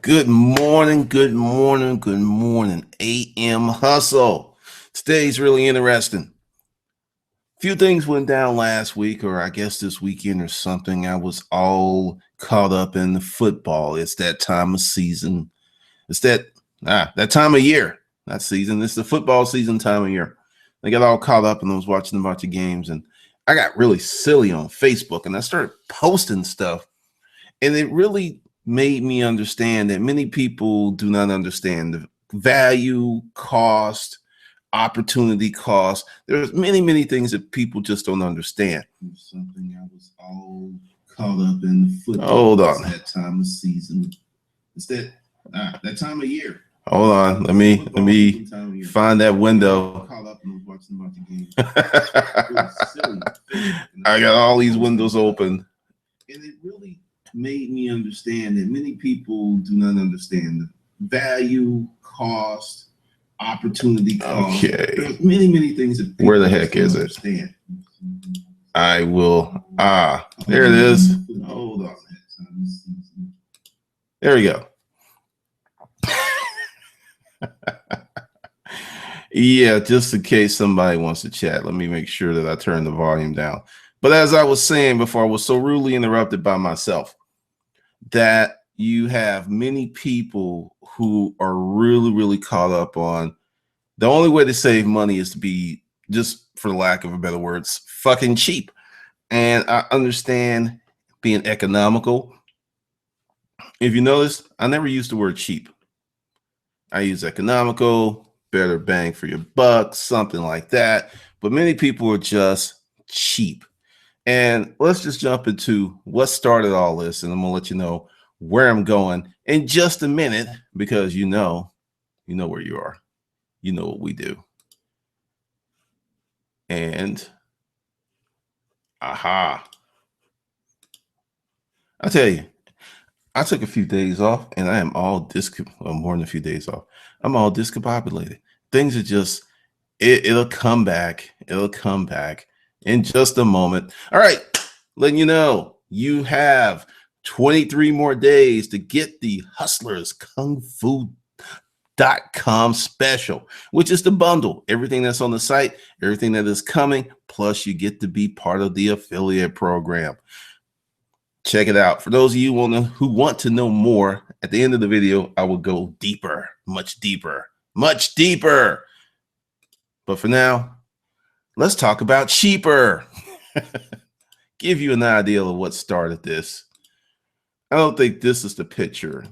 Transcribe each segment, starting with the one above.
Good morning, good morning, good morning. AM Hustle. Today's really interesting. Few things went down last week, or I guess this weekend or something. I was all caught up in the football. It's that time of season. It's that time of year. Not season. It's the football season time of year. I got all caught up and I was watching a bunch of games, and I got really silly on Facebook and I started posting stuff. And it really made me understand that many people do not understand the value, cost, opportunity cost. There's many things that people just don't understand. Something I was all caught up in the football. Hold on. That time of season. It's that time of year. Hold on. Let me find that window. I got all these windows open. And it really made me understand that many people do not understand the value, cost, opportunity cost. Okay. There's many things that people where the heck is it? Understand. I will. There it is. Hold on. There we go. Yeah, just in case somebody wants to chat, let me make sure that I turn the volume down. But as I was saying before, I was so rudely interrupted by myself that you have many people who are really caught up on the only way to save money is to be, just for the lack of a better words, fucking cheap. And I understand being economical. If you notice, I never use the word cheap. I use economical, better bang for your buck, something like that. But many people are just cheap. And let's just jump into what started all this. And I'm going to let you know where I'm going in just a minute, because you know where you are. You know what we do. And I tell you, I took a few days off and I am all more than a few days off. I'm all discombobulated. Things are just, it'll come back. It'll come back in just a moment. All right, letting you know, you have 23 more days to get the Hustlers Kung Fu.com special, which is the bundle, everything that's on the site, everything that is coming, plus you get to be part of the affiliate program. Check it out. For those of you who want to know more, at the end of the video, I will go deeper, much deeper. But for now, let's talk about cheaper. Give you an idea of what started this. I don't think this is the picture.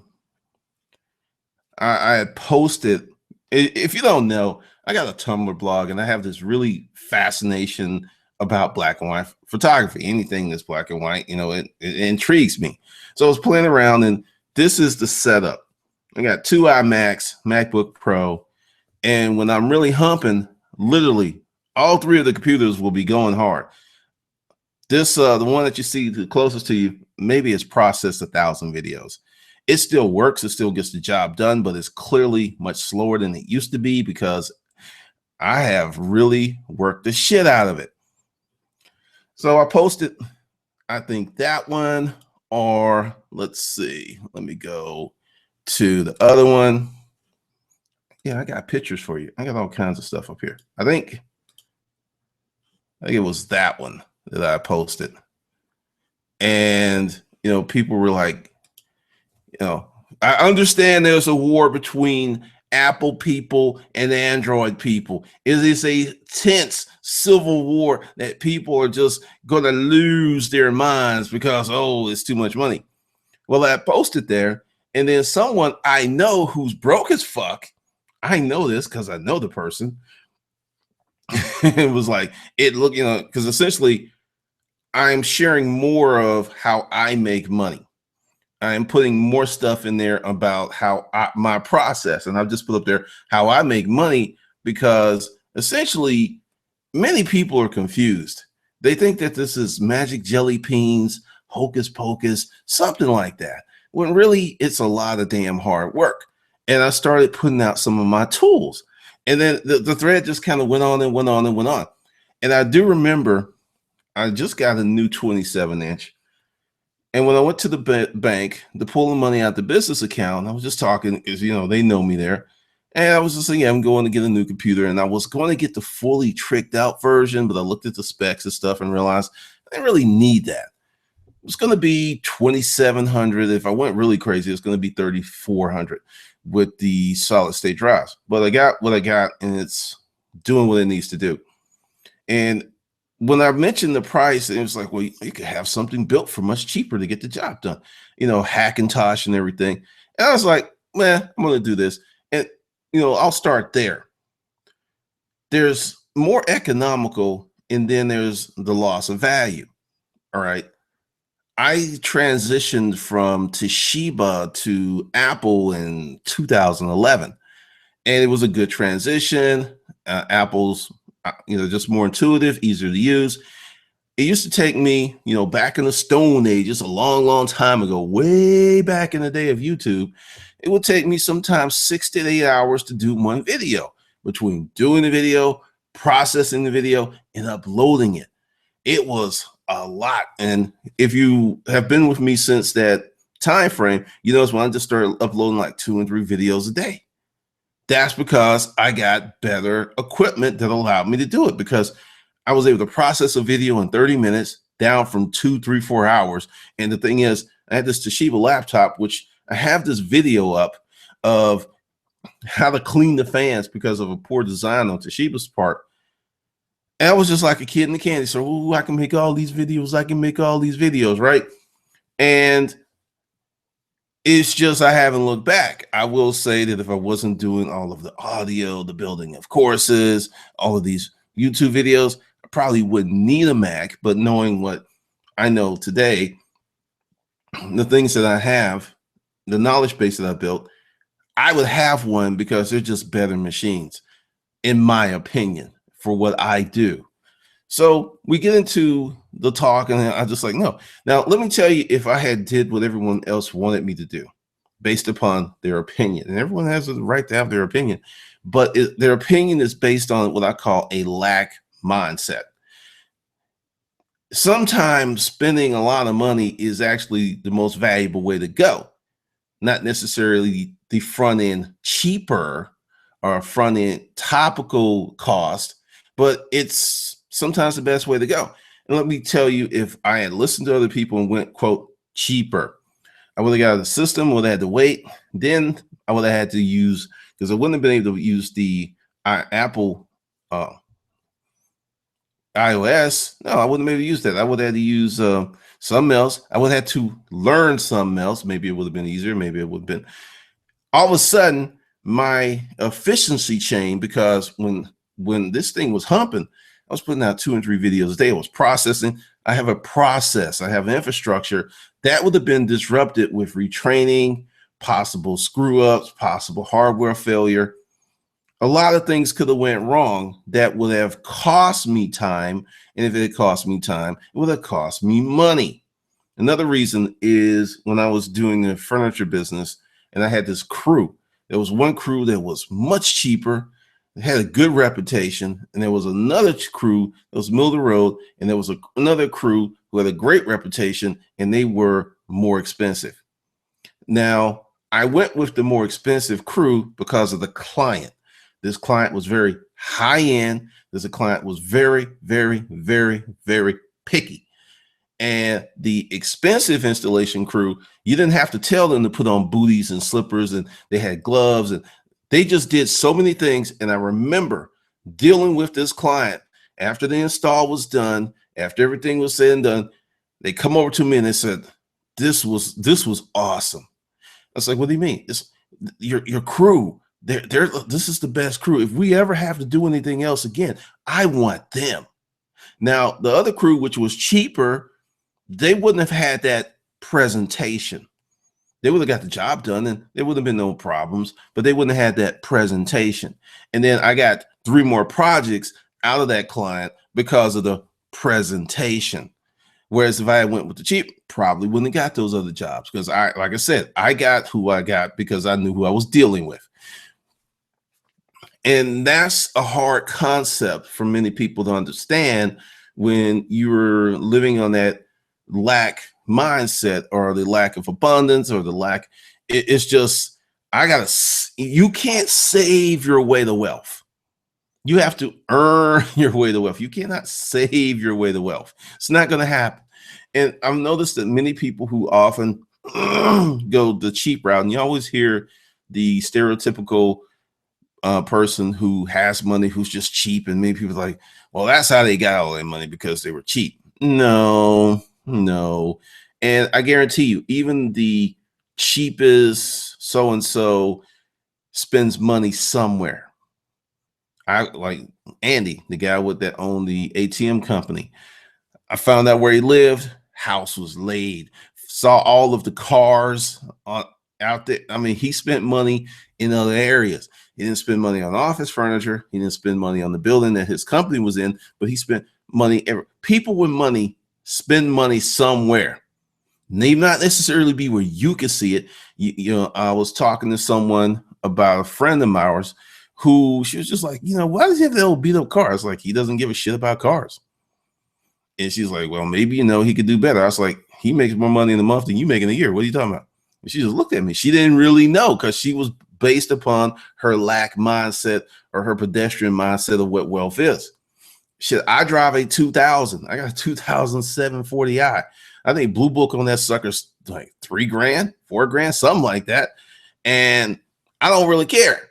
I had posted, if you don't know, I got a Tumblr blog and I have this really fascination about black and white photography. Anything that's black and white, it intrigues me. So I was playing around, and this is the setup. I got two iMacs, MacBook Pro, and when I'm really humping, literally all three of the computers will be going hard. This, the one that you see the closest to you, maybe it's processed 1,000 videos. It still works. It still gets the job done, but it's clearly much slower than it used to be because I have really worked the shit out of it. So I posted, I think that one, or let's see, let me go to the other one. Yeah, I got pictures for you. I got all kinds of stuff up here. I think it was that one that I posted. And, people were like, I understand there's a war between Apple people and Android people. It is a tense civil war that people are just going to lose their minds because, it's too much money. Well, I posted there, and then someone I know who's broke as fuck, I know this because I know the person, it was like, because essentially I'm sharing more of how I make money. I'm putting more stuff in there about how my process, and I've just put up there how I make money, because essentially many people are confused. They think that this is magic jelly beans, hocus pocus, something like that, when really it's a lot of damn hard work. And I started putting out some of my tools, and then the thread just kind of went on and went on and went on. And I do remember I just got a new 27-inch. And when I went to the bank to pull the money out the business account, I was just talking because they know me there. And I was just saying, yeah, I'm going to get a new computer, and I was going to get the fully tricked out version, but I looked at the specs and stuff and realized I didn't really need that. It was going to be 2,700. If I went really crazy, it's going to be 3,400 with the solid state drives. But I got what I got, and it's doing what it needs to do. And when I mentioned the price, it was like, well, you could have something built for much cheaper to get the job done, Hackintosh and everything. And I was like, man, I'm going to do this. And, I'll start there. There's more economical, and then there's the loss of value. All right. I transitioned from Toshiba to Apple in 2011, and it was a good transition. Apple's, just more intuitive, easier to use. It used to take me, back in the Stone Age, just a long, long time ago, way back in the day of YouTube, it would take me sometimes 6 to 8 hours to do one video, between doing the video, processing the video, and uploading it. It was a lot. And if you have been with me since that time frame, you notice when I just started uploading like 2 and 3 videos a day. That's because I got better equipment that allowed me to do it, because I was able to process a video in 30 minutes down from 2, 3, 4 hours. And the thing is, I had this Toshiba laptop, which I have this video up of how to clean the fans because of a poor design on Toshiba's part. And I was just like a kid in the candy store. Ooh, I can make all these videos. I can make all these videos, right? And it's just I haven't looked back. I will say that if I wasn't doing all of the audio, the building of courses, all of these YouTube videos, I probably wouldn't need a Mac. But knowing what I know today, the things that I have, the knowledge base that I built, I would have one because they're just better machines, in my opinion, for what I do. So we get into the talk, and I just like, no. Now, let me tell you, if I had did what everyone else wanted me to do based upon their opinion, and everyone has the right to have their opinion, but their opinion is based on what I call a lack mindset. Sometimes spending a lot of money is actually the most valuable way to go, not necessarily the front end cheaper or front end topical cost, but it's sometimes the best way to go. And let me tell you, if I had listened to other people and went, quote, cheaper, I would have got a system, would have had to wait. Then I would have had to use, because I wouldn't have been able to use the Apple iOS. No, I wouldn't be able to use that. I would have had to use something else. I would have had to learn something else. Maybe it would have been easier. Maybe it would have been. All of a sudden, my efficiency changed, because when this thing was humping, I was putting out 2 and 3 videos a day. I was processing. I have a process. I have an infrastructure that would have been disrupted with retraining, possible screw ups, possible hardware failure. A lot of things could have went wrong that would have cost me time. And if it cost me time, it would have cost me money. Another reason is when I was doing the furniture business and I had this crew, there was one crew that was much cheaper, had a good reputation, and there was another crew that was middle of the road, and there was another crew who had a great reputation, and they were more expensive. Now, I went with the more expensive crew because of the client. This client was very high end. This client was very, very, very, very picky. And the expensive installation crew, you didn't have to tell them to put on booties and slippers, and they had gloves, and they just did so many things. And I remember dealing with this client after the install was done, after everything was said and done. They come over to me and they said, this was awesome. I was like, what do you mean? It's your crew. This is the best crew. If we ever have to do anything else again, I want them. Now, the other crew, which was cheaper, they wouldn't have had that presentation. They would have got the job done and there would have been no problems, but they wouldn't have had that presentation. And then I got 3 more projects out of that client because of the presentation. Whereas if I went with the cheap, probably wouldn't have got those other jobs, because like I said, I got who I got because I knew who I was dealing with. And that's a hard concept for many people to understand when you're living on that lack mindset or the lack of abundance or the lack. It's just, you can't save your way to wealth. You have to earn your way to wealth. You cannot save your way to wealth. It's not going to happen. And I've noticed that many people who often go the cheap route, and you always hear the stereotypical person who has money who's just cheap, and many people are like, well, that's how they got all their money, because they were cheap. No, no. And I guarantee you, even the cheapest so and so spends money somewhere. I like Andy, the guy that owned the ATM company. I found out where he lived. House was laid. Saw all of the cars out there. I mean, he spent money in other areas. He didn't spend money on office furniture. He didn't spend money on the building that his company was in, but he spent money. People with money spend money somewhere. May not necessarily be where you can see it. You know, I was talking to someone about a friend of ours who, she was just like, why does he have that old beat up car? I was like, he doesn't give a shit about cars. And she's like, well, maybe, he could do better. I was like, he makes more money in a month than you make in a year. What are you talking about? And she just looked at me. She didn't really know, because she was based upon her lack mindset or her pedestrian mindset of what wealth is. Shit, I drive a 2000. I got a 2007 40i. I think Blue Book on that sucker's like $3,000, $4,000, something like that. And I don't really care.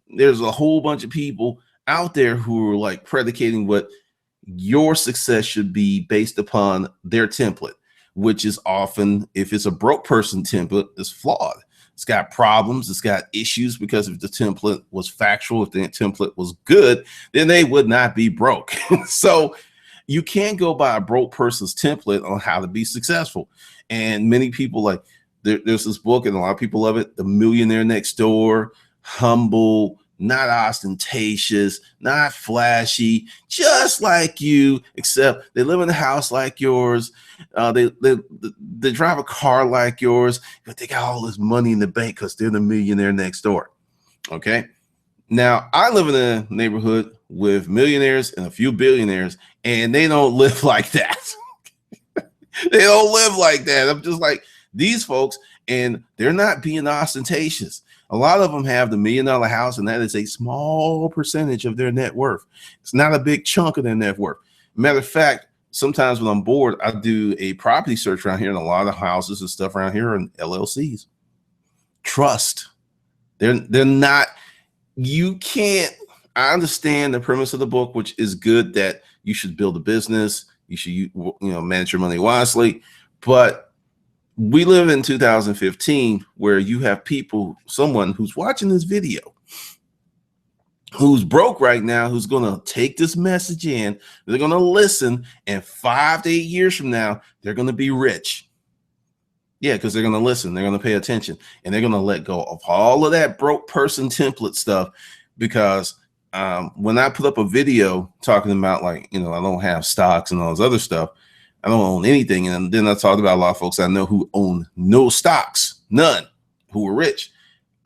There's a whole bunch of people out there who are like predicating what your success should be based upon their template, which is often, if it's a broke person template, it's flawed. It's got problems. It's got issues, because if the template was factual, if the template was good, then they would not be broke. So you can't go by a broke person's template on how to be successful. And many people, like, there's this book, and a lot of people love it, The Millionaire Next Door. Humble, not ostentatious, not flashy, just like you, except they live in a house like yours. They drive a car like yours, but they got all this money in the bank because they're the millionaire next door. Okay. Now, I live in a neighborhood with millionaires and a few billionaires, and they don't live like that. They don't live like that. I'm just like, these folks, and they're not being ostentatious. A lot of them have the $1 million house, and that is a small percentage of their net worth. It's not a big chunk of their net worth. Matter of fact, sometimes when I'm bored, I do a property search around here, and a lot of houses and stuff around here are in LLCs. Trust. They're not, you can't, I understand the premise of the book, which is good, that you should build a business. You should, manage your money wisely. But we live in 2015, where you have someone who's watching this video, who's broke right now, who's going to take this message in, they're going to listen, and 5 to 8 years from now, they're going to be rich. Yeah, because they're going to listen, they're going to pay attention, and they're going to let go of all of that broke person template stuff. Because when I put up a video talking about, like, I don't have stocks and all this other stuff, I don't own anything. And then I talked about a lot of folks I know who own no stocks, none, who were rich.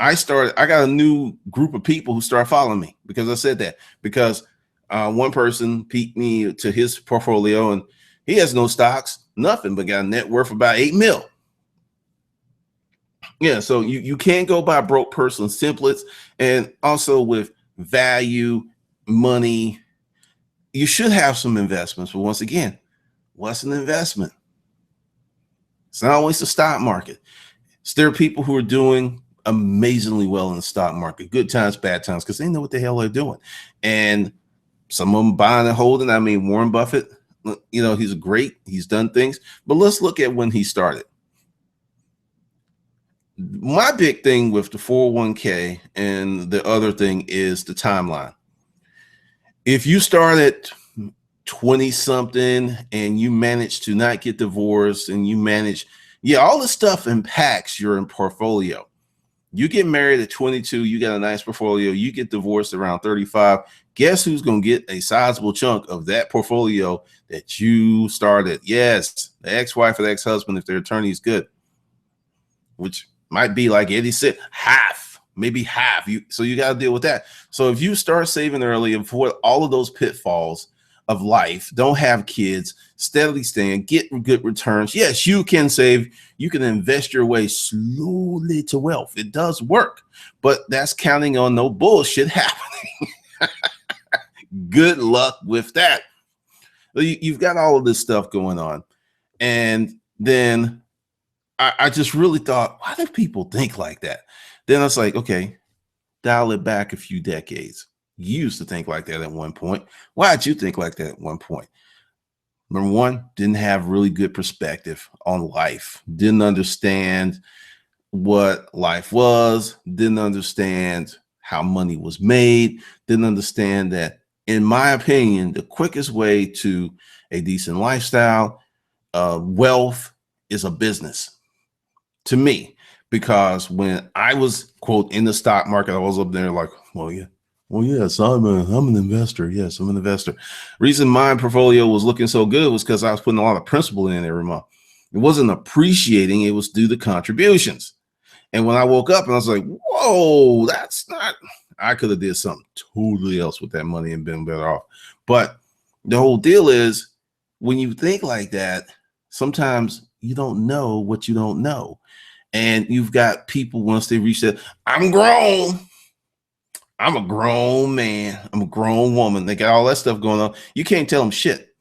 I got a new group of people who started following me because I said that. Because one person piqued me to his portfolio, and he has no stocks, nothing, but got a net worth about 8 mil. Yeah, so you can't go by broke person's templates. And also with value, money, you should have some investments. But once again, what's an investment? It's not always the stock market. There are people who are doing amazingly well in the stock market, good times, bad times, because they know what the hell they're doing. And some of them buying and holding. I mean, Warren Buffett, he's great. He's done things. But let's look at when he started. My big thing with the 401k and the other thing is the timeline. If you start at 20 something and you manage to not get divorced, and you manage, all this stuff impacts your portfolio. You get married at 22, you got a nice portfolio, you get divorced around 35. Guess who's going to get a sizable chunk of that portfolio that you started? Yes, the ex-wife or the ex-husband, if their attorney is good, which might be, like Eddie said, half, maybe half. So you got to deal with that. So if you start saving early and avoid all of those pitfalls of life, don't have kids, steadily staying, get good returns. Yes, you can save, you can invest your way slowly to wealth. It does work, but that's counting on no bullshit happening. Good luck with that. You've got all of this stuff going on. And then I just really thought, why do people think like that? Then I was like, okay, dial it back a few decades. You used to think like that at one point. Why did you think like that at one point? Number one, didn't have really good perspective on life, didn't understand what life was, didn't understand how money was made, didn't understand that, in my opinion, the quickest way to a decent lifestyle, wealth, is a business to me. Because when I was, quote, in the stock market, I was up there like, well, yes, I'm an investor. Yes, I'm an investor. Reason my portfolio was looking so good was because I was putting a lot of principal in every month. It wasn't appreciating, it was due to contributions. And when I woke up and I was like, whoa, that's not, I could have did something totally else with that money and been better off. But the whole deal is, when you think like that, sometimes you don't know what you don't know. And you've got people, once they reach that, I'm grown. I'm a grown man. I'm a grown woman. They got all that stuff going on. You can't tell them shit.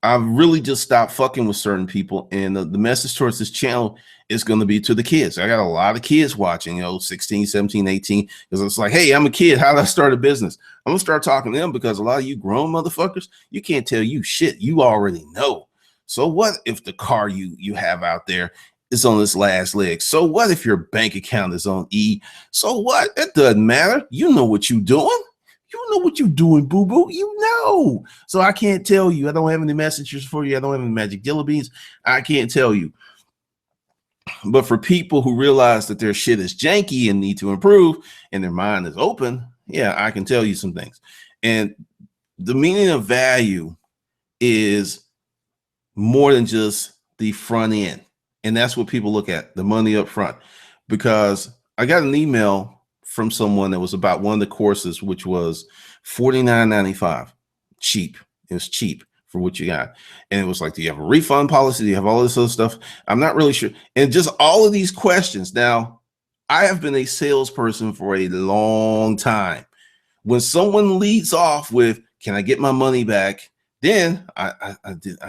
I've really just stopped fucking with certain people. And the message towards this channel is going to be to the kids. I got a lot of kids watching, 16, 17, 18. Because it's like, hey, I'm a kid. How do I start a business? I'm going to start talking to them, because a lot of you grown motherfuckers, you can't tell you shit. You already know. So what if the car you have out there is on its last leg? So what if your bank account is on E? So what? It doesn't matter. You know what you're doing. You know what you're doing, boo-boo. You know. So I can't tell you. I don't have any messages for you. I don't have any magic dillo beans. I can't tell you. But for people who realize that their shit is janky and need to improve and their mind is open, yeah, I can tell you some things. And the meaning of value is more than just the front end. And that's what people look at, the money up front. Because I got an email from someone that was about one of the courses, which was $49.95. Cheap. It was cheap for what you got. And it was like, do you have a refund policy? Do you have all this other stuff? I'm not really sure. And just all of these questions. Now, I have been a salesperson for a long time. When someone leads off with, can I get my money back? Then I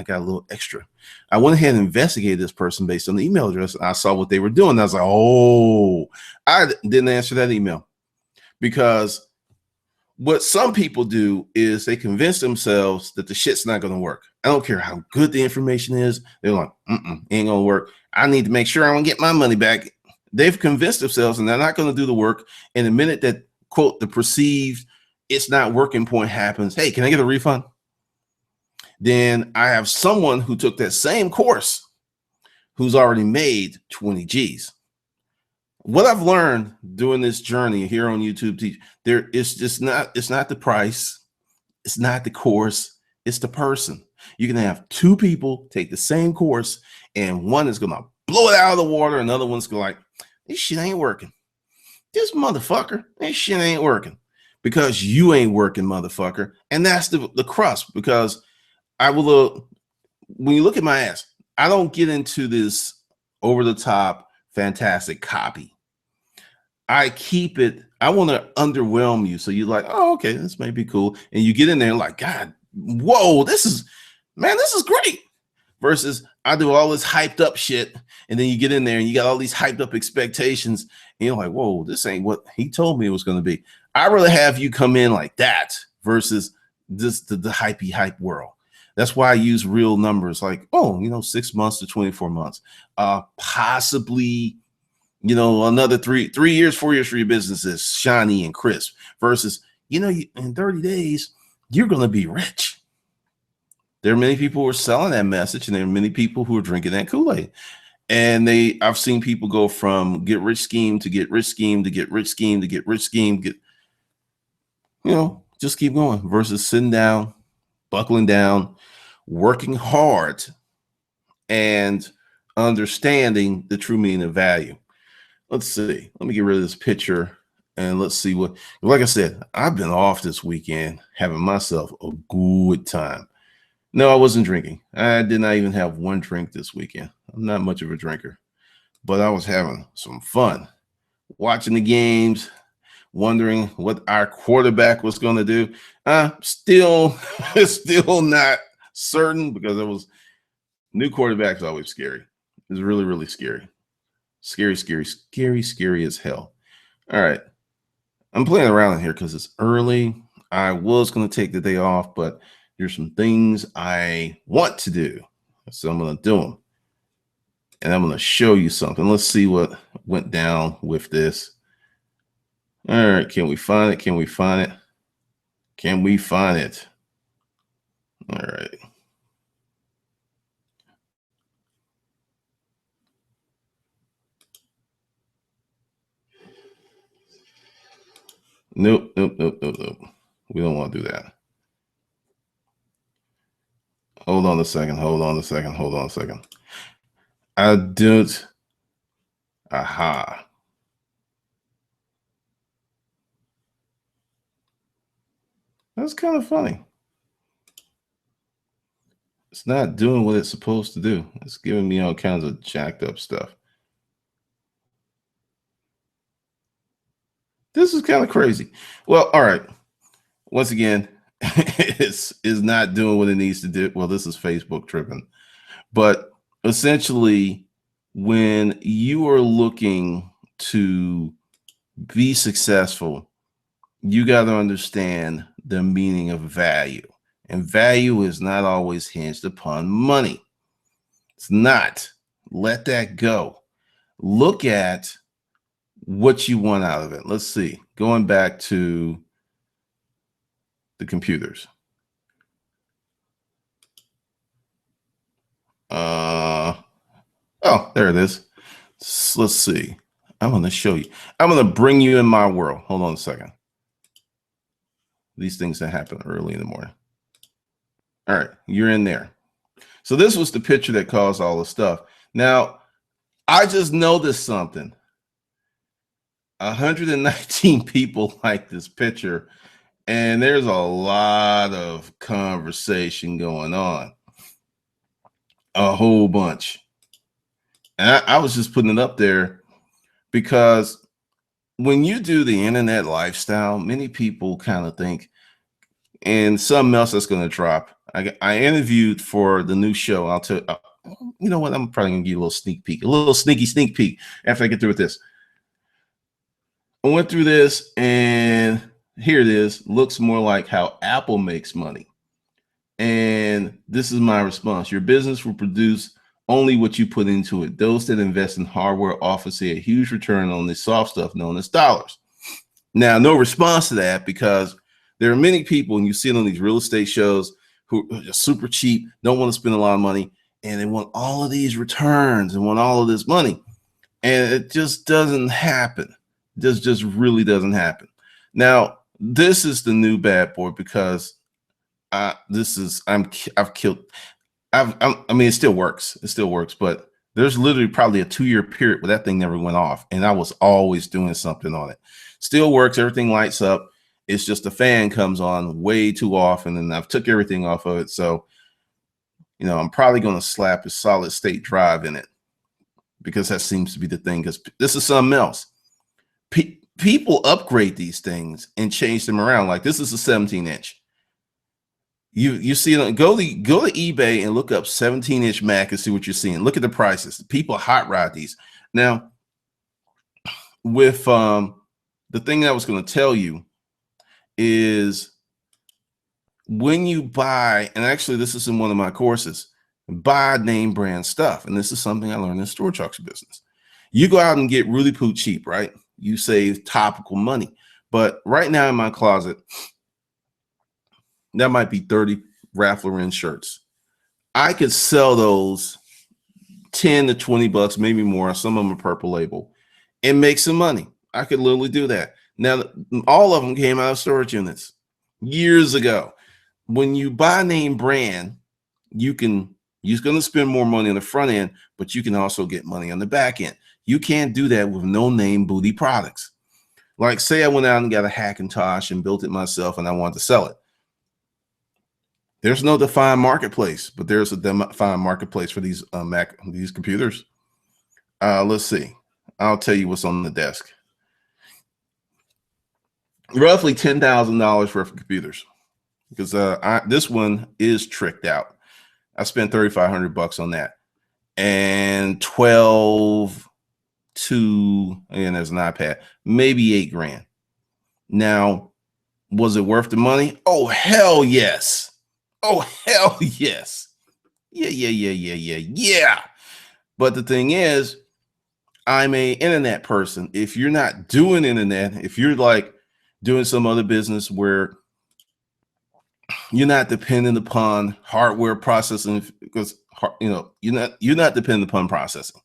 got a little extra. I went ahead and investigated this person based on the email address. And I saw what they were doing. I was like, oh, I didn't answer that email, because what some people do is they convince themselves that the shit's not going to work. I don't care how good the information is. They're like, ain't going to work. I need to make sure I'm going to get my money back. They've convinced themselves and they're not going to do the work. And the minute that, quote, the perceived it's not working point happens, hey, can I get a refund? Then I have someone who took that same course who's already made 20 G's. What I've learned doing this journey here on YouTube, there is just it's not the price, it's not the course, it's the person. You can have two people take the same course, and one is gonna blow it out of the water, another one's gonna like, this shit ain't working. This motherfucker, this shit ain't working, because you ain't working, motherfucker. And that's the crust. Because I will, when you look at my ass, I don't get into this over the top, fantastic copy. I keep it, I want to underwhelm you. So you're like, oh, okay, this may be cool. And you get in there like, God, whoa, this is great. Versus I do all this hyped up shit. And then you get in there and you got all these hyped up expectations. And you're like, whoa, this ain't what he told me it was going to be. I'd rather have you come in like that versus this, the hypey hype world. That's why I use real numbers like, 6 months to 24 months, possibly, another 3 years, 4 years for your business is shiny and crisp versus, in 30 days, you're going to be rich. There are many people who are selling that message, and there are many people who are drinking that Kool-Aid. And I've seen people go from get rich scheme to get rich scheme to get rich scheme to get rich scheme, just keep going versus sitting down, buckling down, working hard, and understanding the true meaning of value. Let's see. Let me get rid of this picture And let's see what, like I said, I've been off this weekend having myself a good time. No, I wasn't drinking. I did not even have one drink this weekend. I'm not much of a drinker, but I was having some fun watching the games, wondering what our quarterback was going to do. Still, still not certain because it was new quarterback's always scary. It's really, really scary. Scary, scary, scary, scary as hell. All right. I'm playing around here because it's early. I was going to take the day off, but there's some things I want to do. So I'm going to do them. And I'm going to show you something. Let's see what went down with this. All right. Can we find it? Can we find it? Can we find it? All right. Nope, nope, nope, nope, nope. We don't want to do that. Hold on a second. Hold on a second. Hold on a second. I don't. Aha. That's kind of funny. It's not doing what it's supposed to do. It's giving me all kinds of jacked up stuff. This is kind of crazy. Well, all right. Once again, it's is not doing what it needs to do. Well, this is Facebook tripping. But essentially, when you are looking to be successful, you got to understand the meaning of value. And value is not always hinged upon money. It's not. Let that go. Look at what you want out of it. Let's see. Going back to the computers. Oh, there it is. Let's see. I'm going to show you. I'm going to bring you in my world. Hold on a second. These things that happen early in the morning. All right, you're in there. So this was the picture that caused all the stuff. Now, I just noticed something. 119 people like this picture, and there's a lot of conversation going on. A whole bunch. And I was just putting it up there because when you do the internet lifestyle, many people kind of think, and something else that's going to drop. I interviewed for the new show. I'll tell you know what? I'm probably going to give you a little sneak peek, a little sneaky sneak peek after I get through with this. I went through this, and here it is. Looks more like how Apple makes money. And this is my response. Your business will produce only what you put into it. Those that invest in hardware often see a huge return on the soft stuff known as dollars. Now, no response to that because there are many people, and you see it on these real estate shows, who are just super cheap, don't want to spend a lot of money, and they want all of these returns and want all of this money. And it just doesn't happen. This just really doesn't happen. Now, this is the new bad boy because I mean, it still works. It still works, but there's literally probably a 2-year period where that thing never went off. And I was always doing something on it. Still works. Everything lights up. It's just the fan comes on way too often, and I've took everything off of it. So, you know, I'm probably going to slap a solid state drive in it because that seems to be the thing. Because this is something else. People upgrade these things and change them around. Like this is a 17-inch. You see it. Go to eBay and look up 17-inch Mac and see what you're seeing. Look at the prices. People hot rod these. Now, with the thing that I was going to tell you is when you buy, and actually this is in one of my courses, buy name brand stuff. And this is something I learned in Store Trucks business. You go out and get really poo cheap, right? You save topical money. But right now in my closet, that might be 30 Ralph Lauren shirts. I could sell those 10 to 20 bucks, maybe more. Some of them are purple label, and make some money. I could literally do that. Now, all of them came out of storage units years ago. When you buy name brand, you're going to spend more money on the front end, but you can also get money on the back end. You can't do that with no name booty products. Like, say I went out and got a Hackintosh and built it myself and I wanted to sell it. There's no defined marketplace, but there's a defined marketplace for these these computers. Let's see. I'll tell you what's on the desk. Roughly $10,000 worth of computers, because this one is tricked out. I spent $3,500 on that, and 12 to, and there's an iPad, maybe $8,000. Now, was it worth the money? Oh, hell yes. Oh, hell yes. Yeah. But the thing is, I'm a internet person. If you're not doing internet, if you're like doing some other business where you're not dependent upon hardware processing, because you're not dependent upon processing.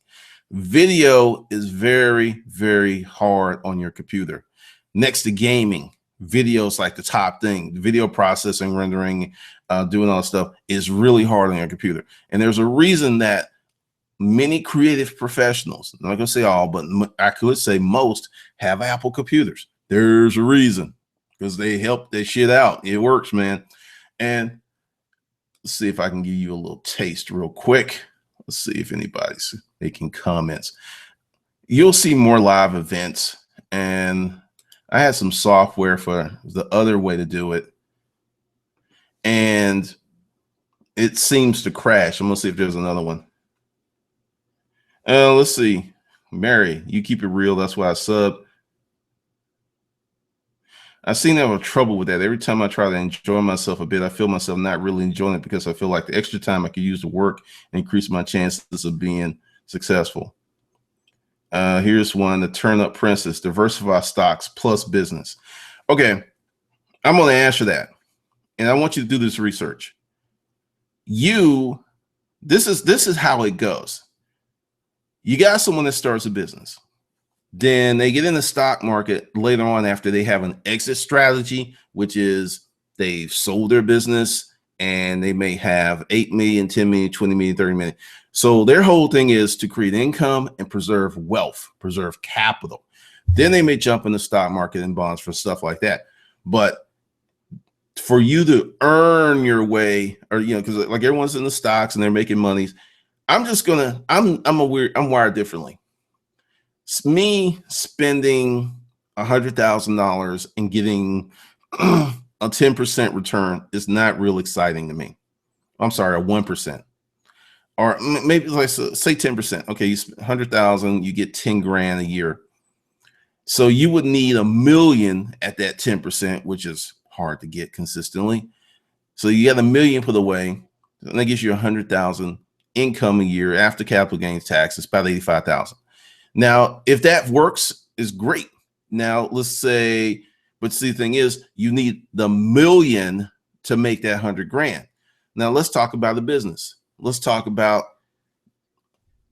Video is very, very hard on your computer. Next to gaming, video is like the top thing. Video processing, rendering, doing all that stuff is really hard on your computer. And there's a reason that many creative professionals, I'm not gonna say all, but I could say most, have Apple computers. There's a reason, because they help their shit out. It works, man. And let's see if I can give you a little taste real quick. Let's see if anybody's making comments. You'll see more live events, and I had some software for the other way to do it, and it seems to crash. I'm gonna see if there's another one. Let's see. Mary, you keep it real. That's why I sub. I seem to have trouble with that. Every time I try to enjoy myself a bit, I feel myself not really enjoying it, because I feel like the extra time I could use to work and increase my chances of being successful. Here's one: the turn up princess, diversify stocks plus business. Okay, I'm going to answer that, and I want you to do this research. This is how it goes. You got someone that starts a business. Then they get in the stock market later on after they have an exit strategy, which is they've sold their business and they may have 8 million, 10 million, 20 million, 30 million. So their whole thing is to create income and preserve wealth, preserve capital. Then they may jump in the stock market and bonds for stuff like that. But for you to earn your way, or, because like everyone's in the stocks and they're making monies, I'm wired differently. It's me spending $100,000 and getting a 10% return is not real exciting to me. I'm sorry, a 1%, or maybe like say 10%. Okay, you spend 100,000, you get 10 grand a year. So you would need $1 million at that 10%, which is hard to get consistently. So you got $1 million put away, and that gives you 100,000 income a year after capital gains tax. It's about 85,000. Now, if that works, is great. Now, let's say, but see, the thing is, you need the $1 million to make that 100 grand. Now, let's talk about the business. Let's talk about,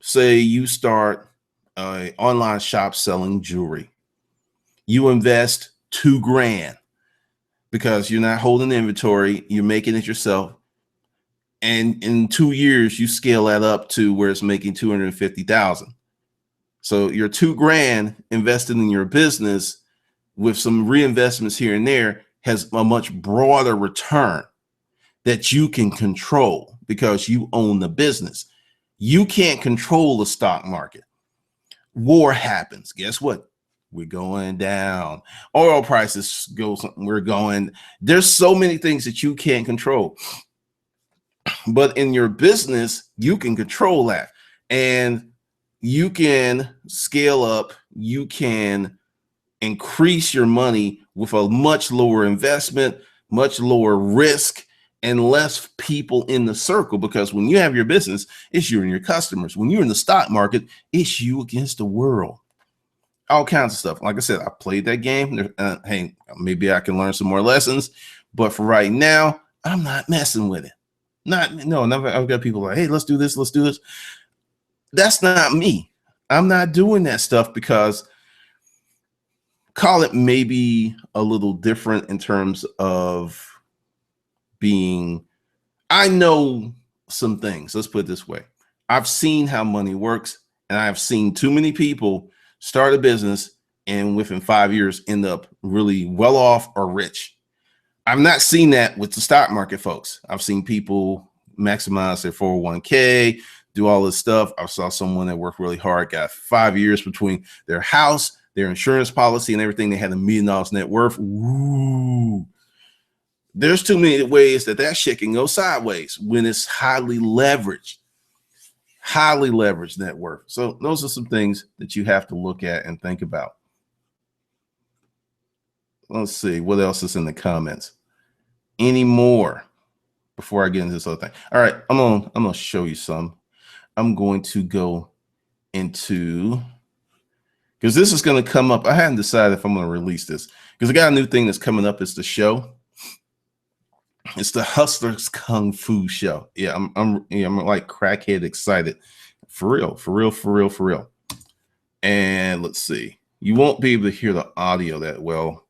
say, you start an online shop selling jewelry. You invest $2 grand because you're not holding inventory. You're making it yourself. And in 2 years, you scale that up to where it's making 250,000. So your $2 grand invested in your business with some reinvestments here and there has a much broader return that you can control because you own the business. You can't control the stock market. War happens. Guess what? We're going down. Oil prices go, we're going. There's so many things that you can't control. But in your business, you can control that. And you can scale up, you can increase your money with a much lower investment, much lower risk, and less people in the circle. Because when you have your business, it's you and your customers. When you're in the stock market, it's you against the world. All kinds of stuff. Like I said, I played that game. Hey, maybe I can learn some more lessons. But for right now, I'm not messing with it. I've got people like, hey, let's do this, let's do this. That's not me. I'm not doing that stuff because, call it maybe a little different in terms of being, I know some things. Let's put it this way. I've seen how money works, and I've seen too many people start a business and within 5 years end up really well off or rich. I've not seen that with the stock market, folks. I've seen people maximize their 401k, do all this stuff. I saw someone that worked really hard, got 5 years between their house, their insurance policy, and everything. They had $1 million net worth. Ooh. There's too many ways that shit can go sideways when it's highly leveraged net worth. So those are some things that you have to look at and think about. Let's see what else is in the comments. Any more before I get into this other thing? All right, I'm gonna show you some. I'm going to go into, because this is going to come up. I haven't decided if I'm going to release this because I got a new thing that's coming up. It's the show. It's the Hustlers Kung Fu show. Yeah, I'm like crackhead excited. For real. And let's see. You won't be able to hear the audio that well.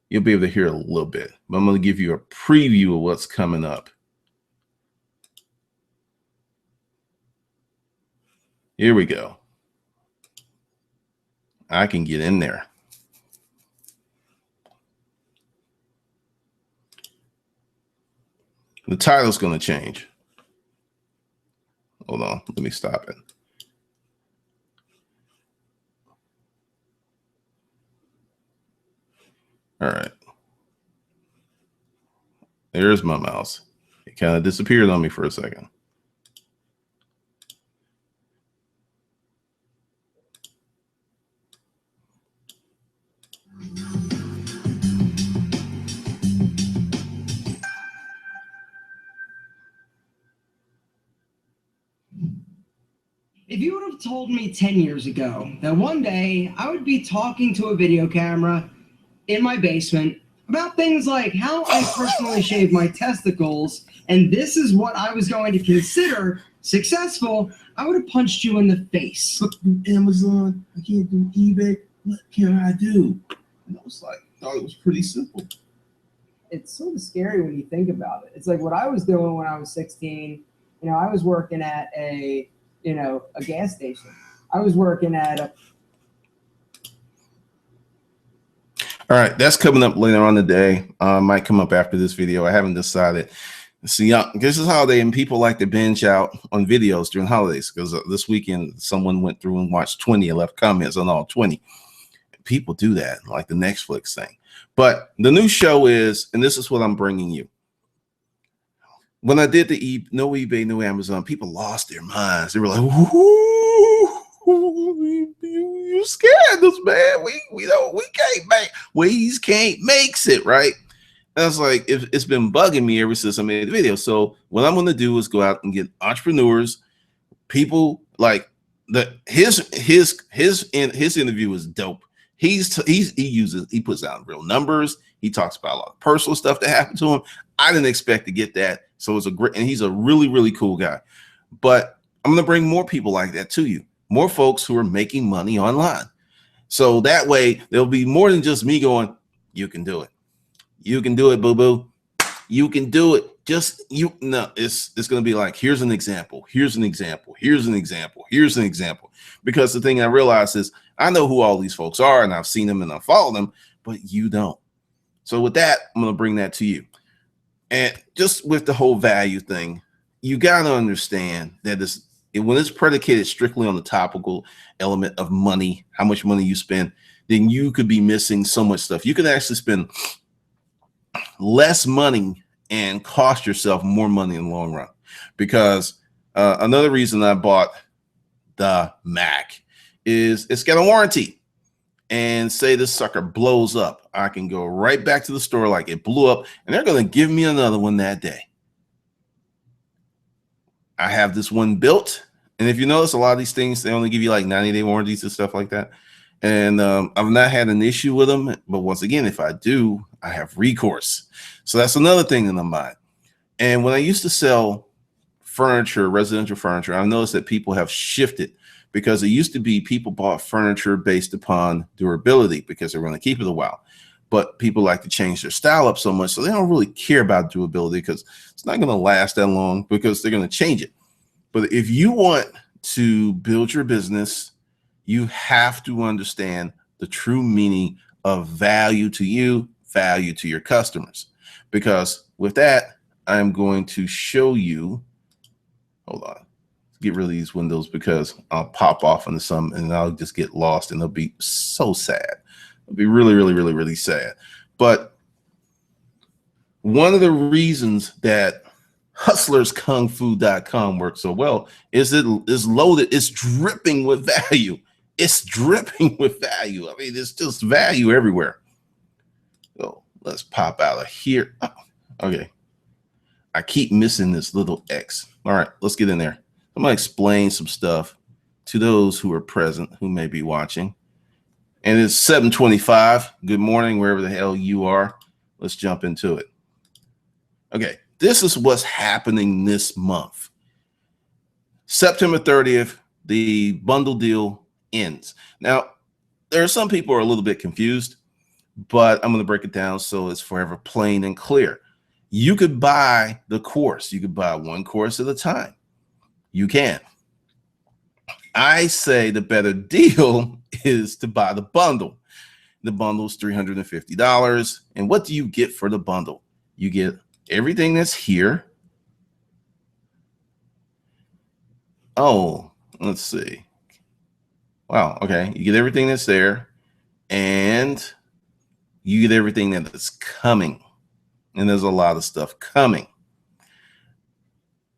You'll be able to hear a little bit, but I'm going to give you a preview of what's coming up. Here we go. I can get in there. The title's going to change. Hold on. Let me stop it. All right. There's my mouse. It kind of disappeared on me for a second. If you would have told me 10 years ago that one day I would be talking to a video camera in my basement about things like how I personally shave my testicles, and this is what I was going to consider successful, I would have punched you in the face. Look, Amazon, I can't do eBay. What can I do? And I was like, thought it was pretty simple. It's sort of scary when you think about it. It's like what I was doing when I was 16. You know, I was working at a gas station. I was working at a. All right, that's coming up later on today. Might come up after this video. I haven't decided. See, this is holiday, and people like to binge out on videos during holidays because this weekend someone went through and watched 20 and left comments on all 20. People do that, like the Netflix thing. But the new show is, and this is what I'm bringing you. When I did the no eBay, no Amazon, people lost their minds. They were like, you scared us, man. We can't make, we can't makes it, right? And I was like, it's been bugging me ever since I made the video. So what I'm going to do is go out and get entrepreneurs, people like his interview is dope. He puts out real numbers. He talks about a lot of personal stuff that happened to him. I didn't expect to get that. So it's a great, and he's a really, really cool guy. But I'm going to bring more people like that to you, more folks who are making money online. So that way there'll be more than just me going, you can do it. You can do it, boo-boo. You can do it. Just you. No, it's going to be like, here's an example. Here's an example. Here's an example. Here's an example. Because the thing I realized is I know who all these folks are and I've seen them and I follow them, but you don't. So with that, I'm going to bring that to you. And just with the whole value thing, you got to understand that when it's predicated strictly on the topical element of money, how much money you spend, then you could be missing so much stuff. You could actually spend less money and cost yourself more money in the long run. Because another reason I bought the Mac is it's got a warranty. And say this sucker blows up, I can go right back to the store like it blew up, and they're going to give me another one that day. I have this one built, and if you notice, a lot of these things, they only give you like 90-day warranties and stuff like that. And I've not had an issue with them, but once again, if I do, I have recourse. So that's another thing in the mind. And when I used to sell furniture, residential furniture, I noticed that people have shifted. Because it used to be people bought furniture based upon durability because they're going to keep it a while. But people like to change their style up so much, so they don't really care about durability because it's not going to last that long because they're going to change it. But if you want to build your business, you have to understand the true meaning of value to you, value to your customers. Because with that, I'm going to show you, hold on, get rid of these windows because I'll pop off into some and I'll just get lost and it'll be so sad. It'll be really, really, really, really sad. But one of the reasons that hustlerskungfu.com works so well is it is loaded, it's dripping with value. It's dripping with value. I mean, it's just value everywhere. So let's pop out of here. Oh, okay. I keep missing this little X. All right, let's get in there. I'm going to explain some stuff to those who are present, who may be watching. And it's 7:25. Good morning, wherever the hell you are. Let's jump into it. Okay, this is what's happening this month. September 30th, the bundle deal ends. Now, there are some people who are a little bit confused, but I'm going to break it down so it's forever plain and clear. You could buy the course. You could buy one course at a time. You can. I say the better deal is to buy the bundle. The bundle is $350. And what do you get for the bundle? You get everything that's here. Oh, let's see. Wow. Okay. You get everything that's there and you get everything that is coming. And there's a lot of stuff coming.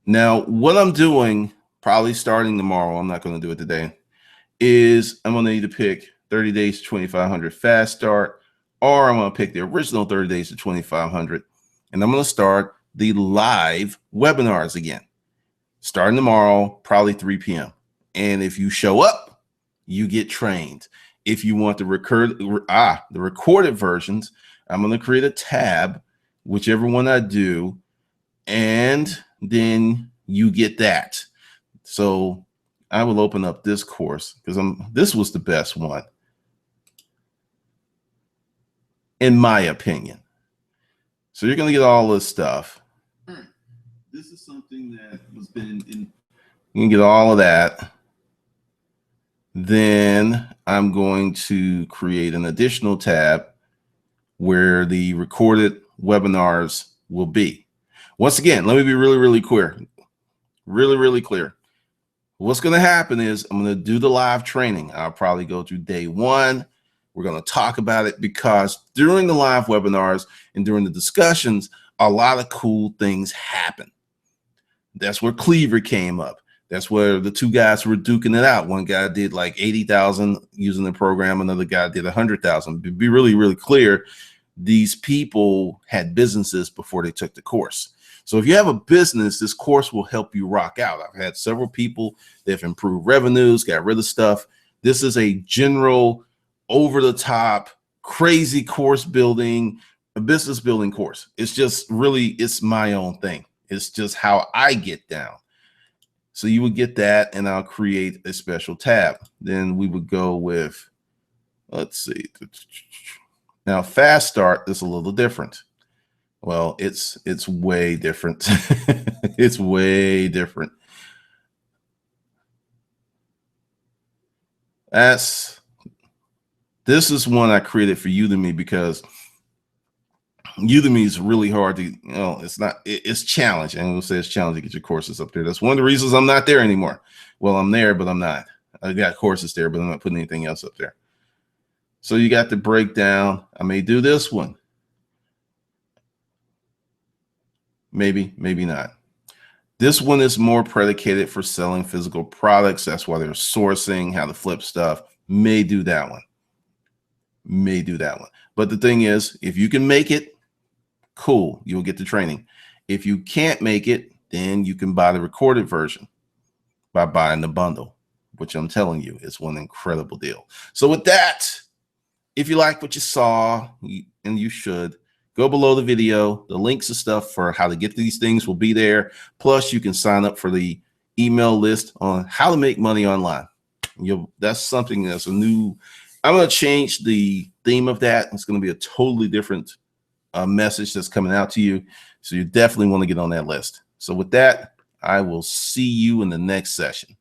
Now, what I'm doing, probably starting tomorrow, I'm not going to do it today, is I'm going to need to pick 30 days to 2,500 fast start, or I'm going to pick the original 30 days to 2,500. And I'm going to start the live webinars again, starting tomorrow, probably 3 p.m. And if you show up, you get trained. If you want the recorded versions, I'm going to create a tab, whichever one I do, and then you get that. So I will open up this course because this was the best one, in my opinion. So you're going to get all this stuff. This is something that has been in. You can get all of that. Then I'm going to create an additional tab where the recorded webinars will be. Once again, let me be really, really clear. Really, really clear. What's going to happen is I'm going to do the live training. I'll probably go through day one. We're going to talk about it because during the live webinars and during the discussions, a lot of cool things happen. That's where Cleaver came up. That's where the two guys were duking it out. One guy did like 80,000 using the program. Another guy did 100,000. To be really, really clear, these people had businesses before they took the course. So if you have a business, this course will help you rock out. I've had several people that have improved revenues, got rid of stuff. This is a general, over-the-top, crazy course building, a business building course. It's just really, it's my own thing. It's just how I get down. So you would get that, and I'll create a special tab. Then we would go with, let's see. Now, fast start is a little different. Well, it's way different. It's way different. This is one I created for Udemy because Udemy is really hard to, it's challenging. We'll say it's challenging to get your courses up there. That's one of the reasons I'm not there anymore. Well, I'm there, but I'm not. I got courses there, but I'm not putting anything else up there. So you got the breakdown. I may do this one. Maybe, maybe not. This one is more predicated for selling physical products. That's why they're sourcing, how to flip stuff. May do that one. May do that one. But the thing is, if you can make it, cool, you'll get the training. If you can't make it, then you can buy the recorded version by buying the bundle, which I'm telling you is one incredible deal. So with that, if you like what you saw, and you should, go below the video. The links and stuff for how to get these things will be there. Plus, you can sign up for the email list on how to make money online. That's something that's a new. I'm going to change the theme of that. It's going to be a totally different message that's coming out to you. So you definitely want to get on that list. So with that, I will see you in the next session.